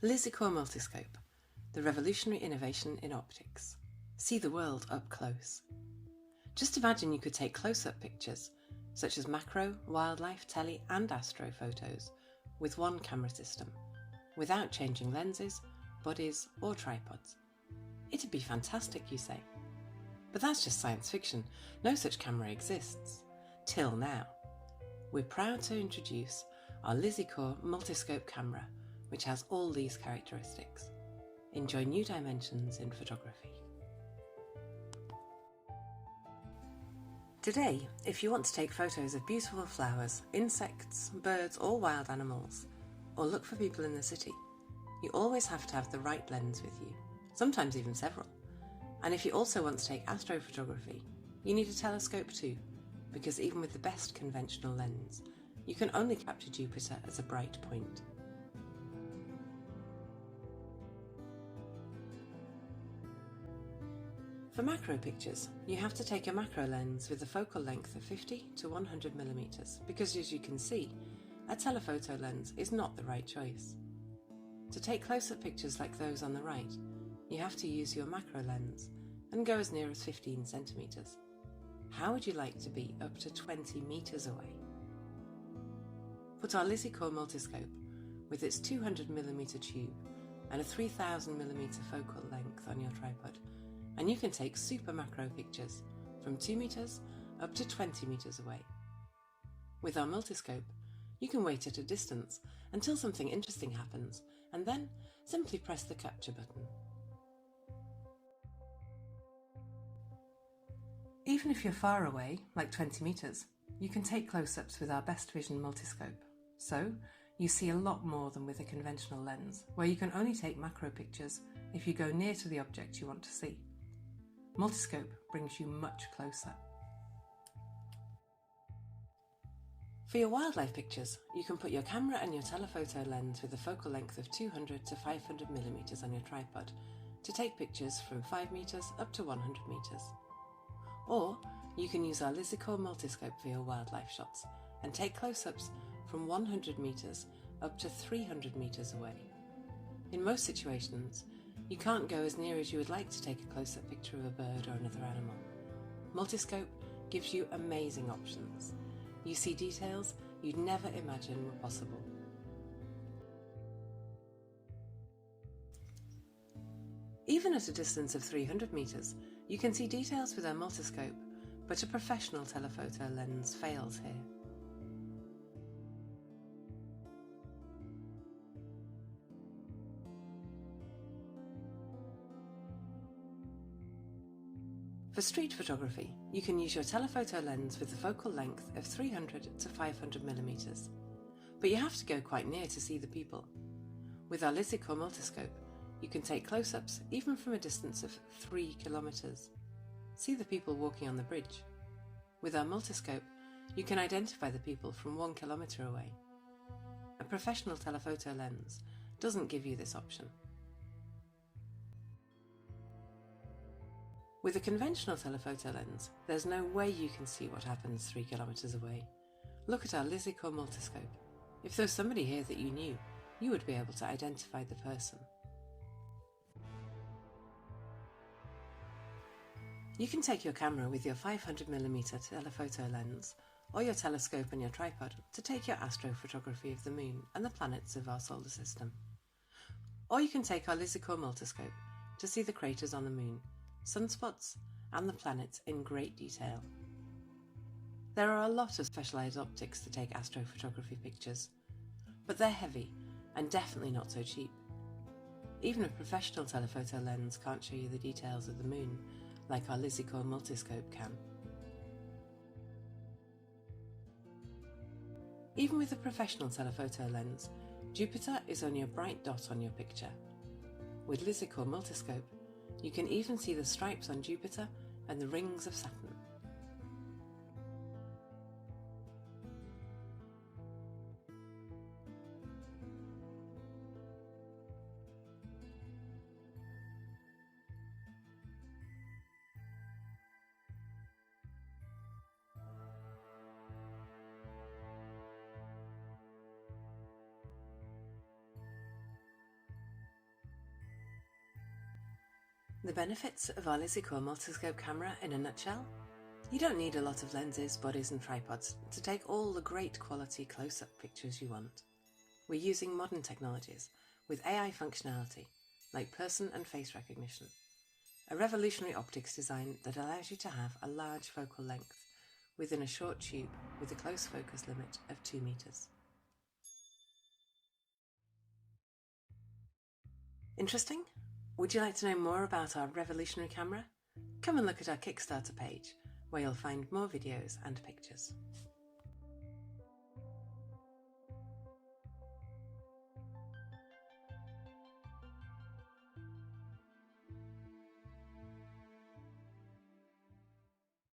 Lysicorp MultiScope, the revolutionary innovation in optics. See the world up close. Just imagine you could take close-up pictures, such as macro, wildlife, tele and astrophotos, with one camera system, without changing lenses, bodies or tripods. It'd be fantastic, you say. But that's just science fiction. No such camera exists. Till now. We're proud to introduce our Lysicorp MultiScope camera, which has all these characteristics. Enjoy new dimensions in photography. Today, if you want to take photos of beautiful flowers, insects, birds or wild animals, or look for people in the city, you always have to have the right lens with you, sometimes even several. And if you also want to take astrophotography, you need a telescope too, because even with the best conventional lens, you can only capture Jupiter as a bright point. For macro pictures, you have to take a macro lens with a focal length of 50 to 100mm, because as you can see, a telephoto lens is not the right choice. To take close-up pictures like those on the right, you have to use your macro lens and go as near as 15cm. How would you like to be up to 20 meters away? Put our Lysicorp MultiScope with its 200mm tube and a 3000mm focal length on your tripod, and you can take super macro pictures from 2 meters up to 20 meters away. With our multiscope, you can wait at a distance until something interesting happens, and then simply press the capture button. Even if you're far away, like 20 meters, you can take close-ups with our Best Vision multiscope. So, you see a lot more than with a conventional lens, where you can only take macro pictures if you go near to the object you want to see. Multiscope brings you much closer. For your wildlife pictures, you can put your camera and your telephoto lens with a focal length of 200 to 500mm on your tripod to take pictures from 5 meters up to 100 meters. Or you can use our Lysicorp MultiScope for your wildlife shots and take close-ups from 100 meters up to 300 meters away. In most situations, you can't go as near as you would like to take a close-up picture of a bird or another animal. Multiscope gives you amazing options. You see details you'd never imagine were possible. Even at a distance of 300 meters, you can see details with our multiscope, but a professional telephoto lens fails here. For street photography, you can use your telephoto lens with a focal length of 300 to 500mm, but you have to go quite near to see the people. With our Lysicorp MultiScope, you can take close-ups even from a distance of 3 kilometers. See the people walking on the bridge. With our multiscope, you can identify the people from 1 kilometer away. A professional telephoto lens doesn't give you this option. With a conventional telephoto lens, there's no way you can see what happens 3 kilometers away. Look at our Lysicorp MultiScope. If there was somebody here that you knew, you would be able to identify the person. You can take your camera with your 500mm telephoto lens or your telescope and your tripod to take your astrophotography of the moon and the planets of our solar system. Or you can take our Lysicorp MultiScope to see the craters on the moon, sunspots and the planets in great detail. There are a lot of specialized optics to take astrophotography pictures, but they're heavy and definitely not so cheap. Even a professional telephoto lens can't show you the details of the moon like our Lysicorp MultiScope can. Even with a professional telephoto lens, Jupiter is only a bright dot on your picture. With Lysicorp MultiScope, you can even see the stripes on Jupiter and the rings of Saturn. The benefits of our Lysicorp MultiScope camera in a nutshell? You don't need a lot of lenses, bodies and tripods to take all the great quality close-up pictures you want. We're using modern technologies with AI functionality like person and face recognition, a revolutionary optics design that allows you to have a large focal length within a short tube with a close focus limit of 2 meters. Interesting? Would you like to know more about our revolutionary camera? Come and look at our Kickstarter page, where you'll find more videos and pictures.